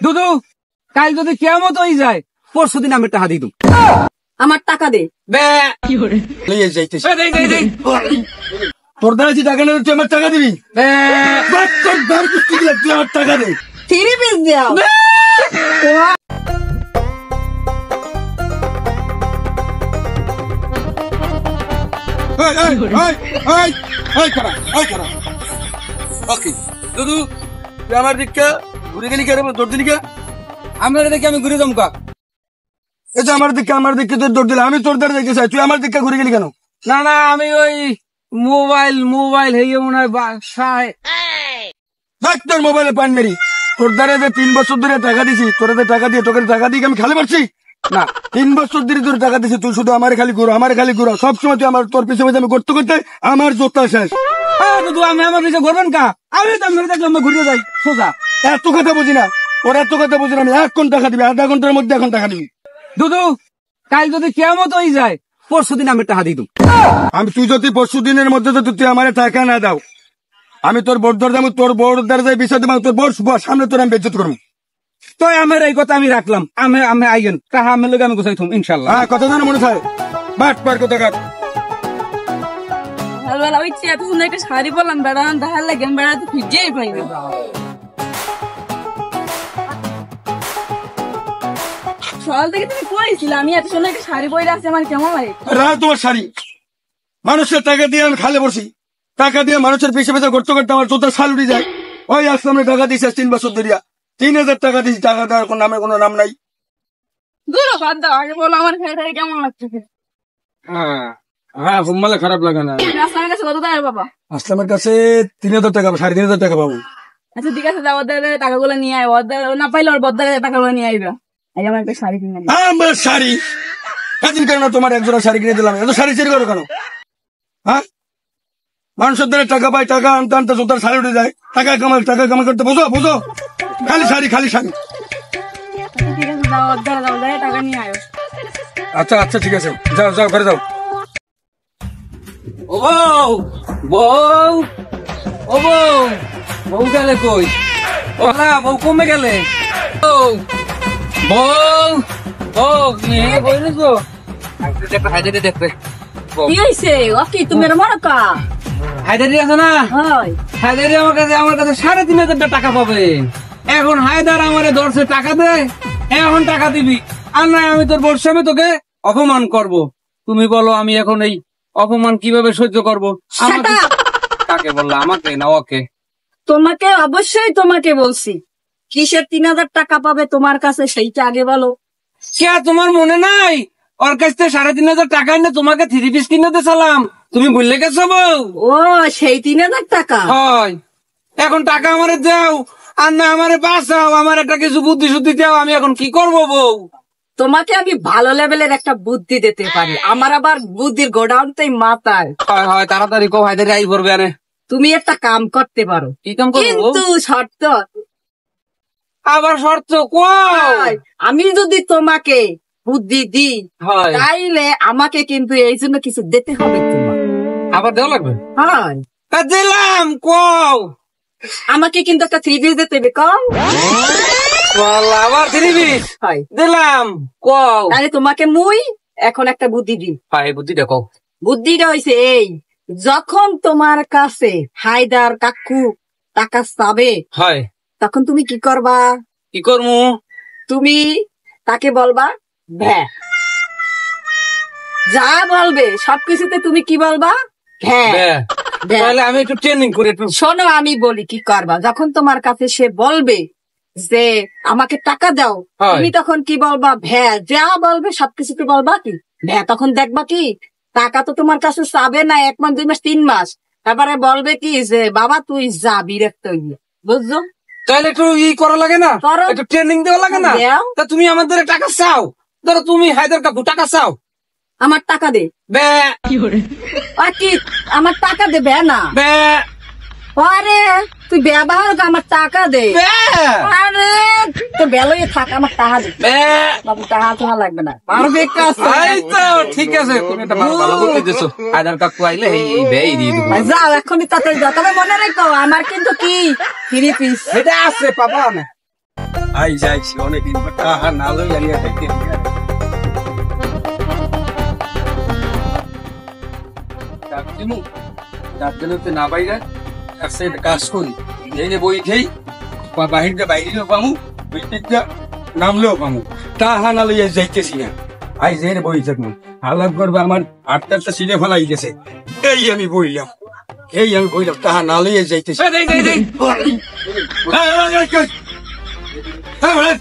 দুদু কাল যদি কিয়ামত হয়ে যায় পরশু দিন আমি টাকা দিই। আমার টাকা দে। তোর দ্বারা যে টাকা নেই তুই আমার টাকা দিবি। তুই আমার টাকা দে। 3 পিস দাও। দুদু তুই আমার দিকটা ঘুরে গেলি কে? তোর দিলি কে? আমরা দেখি আমি ঘুরে জমকা। এই যে আমার দিককে তোর দৌড় দিলে, আমি তোর দ্বারা দেখতে চাই, তুই আমার দিকটা ঘুরে গেলি কেন? না না আমি ওই মোবাইল হয়ে মনে হয় বাসায়। তোর মোবাইলে পান মেরি, তোর দ্বারা যে 3 বছর ধরে টাকা দিছি, তোরা টাকা দিয়ে তোকে টাকা দিয়ে আমি খালি পারছি না। 3 বছর ধরে তোর টাকা দিছি, তুই শুধু আমার খালি ঘুরো সবসময়। তুই আমার তোর পিছনে আমি করতে করতে আমার জোতা শেষ। দুদু আমি আমার পিছিয়ে ঘুরবেন কা? আমি তো মেরে দেখলাম ঘুরে যাই সোজা। এত কথা বুঝি না, ওর এত কথা বুঝি না। আমি এখন টাকা দিবি, আধা ঘন্টার মধ্যে এখন টাকা দিবি। দুদু কাল যদি কিয়ামত হয়ে যায় পরশু দিন আমি টাকা দিই। তুই যদি পরশু দিনের মধ্যে যদি তুই আমার টাকা না দাও, আমি তোর বোর্ড ধরে যাবো, তোর বোর্ড দ্বারা যাই বিষয় দেবো, তোর বোর্ড সামনে তোর আমি বেজ্জত করবো। তো আমার এই কথা আমি রাখলাম, আমি আইগেন টাকা আমার লোক আমি গোছাই থম ইনশাল্লাহ। হ্যাঁ কথা জানো মনে হয় বাট পার কথা কাট। ওই এত সুন্দর একটা শাড়ি বললাম বেড়া দেখার লাগে বেড়া তো ফিজেই পাই না। সকাল থেকে তুমি কইছিলাম আমি এত সুন্দর একটা শাড়ি পরে আছে আমার কেমন লাগে? তোমার শাড়ি মানুষের টাকা দিয়ে আমি খালে বসি, টাকা দিয়ে মানুষের পিছে পিছে করতে করতে আমার চোদ্দ সাল উঠে যায়। ওই আসলে আমি টাকা দিয়েছি 3 বছর ধরিয়া, 3000 টাকা দিয়েছি, টাকা দেওয়ার কোন নামের কোনো নাম নাই। দূর বাদ দাও, আগে বলো আমার শাড়িটা কেমন লাগছে। হ্যাঁ ঘুমালে খারাপ লাগে না। আপনার কাছে কত টাকা বাবা? আসলামের কাছে 3000 টাকা, 3500 টাকা পাবো। আচ্ছা ঠিক আছে, যাও ওদের টাকাগুলো নিয়ে আয়, ওদের না পাইলে ওর বদ্দারে টাকাগুলো নিয়ে আইবা। এই আমার একটা শাড়ি কিনে দিই। আমার শাড়ি এদিন কেন তোমার একজোড়া শাড়ি কিনে দিলাম, এত শাড়ি চুরি করো কেন? হ্যাঁ মানুষের দ্বারা টাকা পাই, টাকা আনতে আনতে জোতার শাড়ি উঠে যায়। টাকা কামাই করতে বোঝো খালি শাড়ি। ঠিক আছে, যাও ওদের যাও টাকা নিয়ে আয়। আচ্ছা ঠিক আছে, যাও ঘরে যাও। ও বউ গেলে কই? ওলা বউ কমে গেলে। দেখবে কি হয়েছে? ওকে তুমি মরকা হায়দারি আছে না? হায়দারি আমার কাছে 3500 টাকা পাবে। এখন হায়দার আমারে ধরছে টাকা দে, এখন টাকা দিবি আর না আমি তোর বর্ষে আমি তোকে অপমান করব। তুমি বলো আমি এখন এই অপমান কিভাবে সহ্য করবো? কাকে বললা, আমাকে না ওকে? তোমাকে, অবশ্যই তোমাকে বলছি। কিসের 3000 টাকা পাবে তোমার কাছে সেইটা আগে বলো। কে তোমার মনে নাই ওর কাছ থেকে 3500 টাকা এনে তোমাকে 3 পিস কিনে দিয়েছিলাম? তুমি ভুলে গেছো বউ? ও সেই 3000 টাকা? হয়। এখন টাকা আমারে দাও আর না আমারে বাঁচাও, আমার একটা কিছু বুদ্ধি শুদ্ধি দাও, আমি এখন কি করবো বউ? তোমাকে আমি ভালো লেভেলের একটা বুদ্ধি দিতে পারি, আমার আবার বুদ্ধির গোডাউনটাই মাথায়। হয় তাড়াতাড়ি কো, হায়দারি আই পড়বে আরে। তুমি একটা কাম করতে পারো। কি কাম করবো? কিন্তু শর্ত। আবার শর্ত কই? আমি যদি তোমাকে বুদ্ধি দিই তাইলে আমাকে কিন্তু এই জন্য কিছু দিতে হবে তোমার। আবার দেওয়া লাগবে? হয় দিলাম কও। আমাকে কিন্তু একটা 3 পিস দিতে হবে। কম আবার 3 পিস দিলাম কও। তাহলে তোমাকে মুই এখন একটা বুদ্ধি দিই। বুদ্ধিটা কও। বুদ্ধিটা হয়েছে এই, যখন তোমার কাছে হায়দার কাকু টাকা চাবে তখন তুমি কি করবা? কি করবো? তুমি তাকে বলবা ভ্যা। যা বলবে সবকিছুতে তুমি কি বলবা? ভ্যা। তাহলে আমি একটু ট্রেনিং করে শোনো, আমি বলি কি করবা। যখন তোমার কাছে সে বলবে যে আমাকে টাকা দাও, তুমি তখন কি বলবা? ভ্যা। যা বলবে সবকিছুতে বলবা কি ভ্যা। তখন দেখবা কি টাকা তো তোমার কাছে চাবে না 1 মাস 2 মাস 3 মাস, তারপরে বলবে কি যে বাবা তুই যা বিরক্ত হইয়া। বুঝছো? তাহলে একটু করা লাগে না, একটু ট্রেনিং দেওয়া লাগে না? তা তুমি আমাদের টাকা চাও, ধরো তুমি হায়দার কাকু টাকা চাও, আমার টাকা দে। কি আমার টাকা দে? বে না বে। আরে তুই ব্যবহার আমার টাকা দে। আরে তো বেলই থাক, আমার টাকা দে। বাবু টাকা তোমার লাগবে না। ঠিক আছে, তুমি একটা ভালো বুদ্ধি দিছো। হায়দার কাকু আইলে এই বে দিয়ে দিব। যাও এখনই তাড়াতাড়ি যাও। তবে মনে রেখো আমার কিন্তু কি 3 পিস এটা আছে, পাবা না। আই যাইছি অনেকদিন পর টাকা না লই আলিয়া খাইতে না বাইরে কাজ করি এই যে বই খেই বাহিরটা বাইরেও পামু বিদ্যা নামলেও পামু টাকা না লইয়া যাইতেছি না আই যে বই থাকবো আলাপ করবো আমার আটটা সিটে ফেলাই গেছে এই আমি বইলাম টাকা না লইয়া যাইতেছি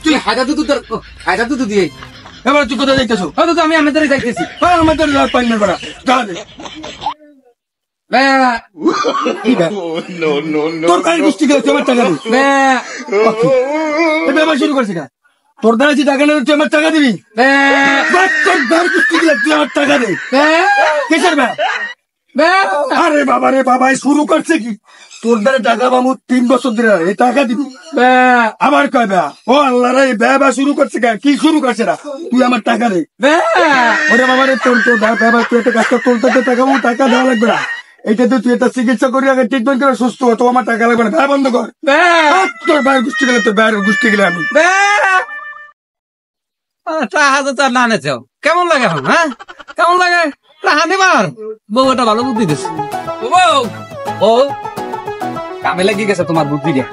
তুই হাজার তো দিয়ে এবার তুই কোথায় যাইতেছো হয়তো তো আমি আমাদের যাইতেছি আমাদের পাইনের বেড়া তোর কাছে গোষ্ঠী গেলে আমার টাকা দিবি ব্যবহার শুরু করছি না তোর দ্বারা যে টাকা নেই তুই আমার টাকা দিবি তোর দ্বার গোষ্ঠী গেলে তুই আমার টাকা দে কিসের আরে বাবা রে বাবা শুরু করছে কি তোর দ্বারা টাকা পাবো 3 বছর ধরে এই টাকা দিবি আবার কয় ব্যা ও আল্লাহ রে ব্যা শুরু করছে কি শুরু করছে না তুই আমার টাকা দে ওরে বাবা রে তোর ব্যা তুই একটা কাজটা তোলতে টাকা পাবো টাকা দেওয়া লাগবে না এটা তো তুই একটা চিকিৎসা করি আগে ট্রিটমেন্ট করে সুস্থ হতো আমার টাকা লাগবে না ব্যা বন্ধ কর তোর ভাইয়ের গোষ্ঠী গেলে তোর ভাইয়ের গোষ্ঠী গেলে আমি টাকা তো তার না নেছেও কেমন লাগে এখন হ্যাঁ কেমন লাগে টাকা নেবার বউ এটা ভালো বুদ্ধি দিচ্ছে ও কামে লাগি গেছে তোমার বুদ্ধি দিয়া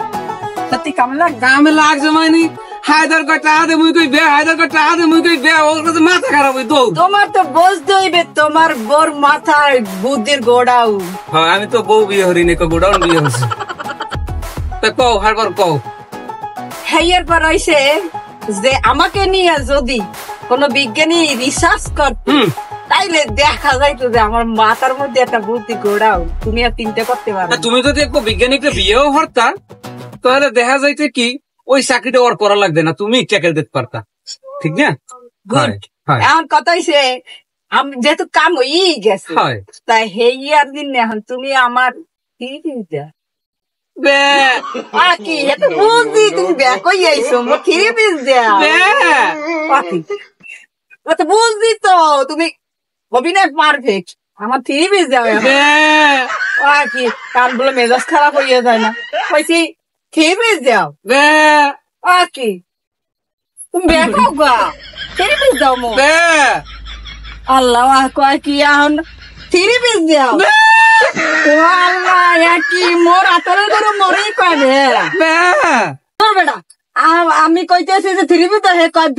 সত্যি কামলা কামে লাগছে মানে হায়দার কয় টাকা দে মুই কই বে হায়দার কয় টাকা দে মুই কই বে ওর কাছে মাথা খারাপ হই দৌড় তোমার তো বুঝতে হইবে তোমার বোর মাথায় বুদ্ধির গোড়াও হ্যাঁ আমি তো বউ বিয়ে হরি নি গোডাউন বিয়ে হচ্ছে তা কও হারবার কও হেয়ার পর হইছে যে আমাকে নিয়ে যদি কোন বিজ্ঞানী রিসার্চ করতে তাইলে দেখা যাইতো যে আমার মাথার মধ্যে একটা বুদ্ধি গোড়াও তুমি আর চিন্তা করতে পারো তুমি যদি একটু বৈজ্ঞানিককে বিয়েও হরতা তাহলে দেখা যাইতে কি ওই চাকরিটা ওর করা লাগবে না তুমি ট্যাকেল দিতে পারতা ঠিক না গুড এখন কথা হইছে আমি যেহেতু কাম হয়েই গেছে তাই হেয়ার দিন এখন তুমি আমার কি এত বুদ্ধি তুমি ব্যাক হয়ে আইসো মোর 3 পিস দেয়া বুঝলি তো তুমি অভিনয় পারফেক্ট আমার 3 পিস দেওয়া কি কান বলে মেজাজ খারাপ হইয়া যায় না কইছি 3 পিস দাও কি তুমি দেখো গা 3 পিস দাও মো আল্লাহ কয় কি এখন 3 পিস দাও আল্লাহ কি মোর আতরের করে মরে কয় বেটা আমি কইতেছি যে 3 পিস হে কয়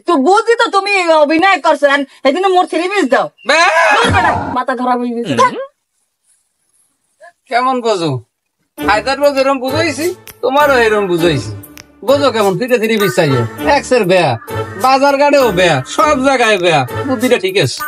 তো বুঝি তো তুমি অভিনয় করছো সেদিন মোর 3 পিস দাও মাথা খারাপ হয়ে গেছে কেমন বোঝো হায়দার রোজ এরম বুঝাইছি তোমারও এরম বুঝাইছি বোঝো কেমন 3 পিস চাইও এক্সের বেয়া বাজার গাড়েও বেয়া সব জায়গায় বেয়া বুদ্ধিটা ঠিক আছে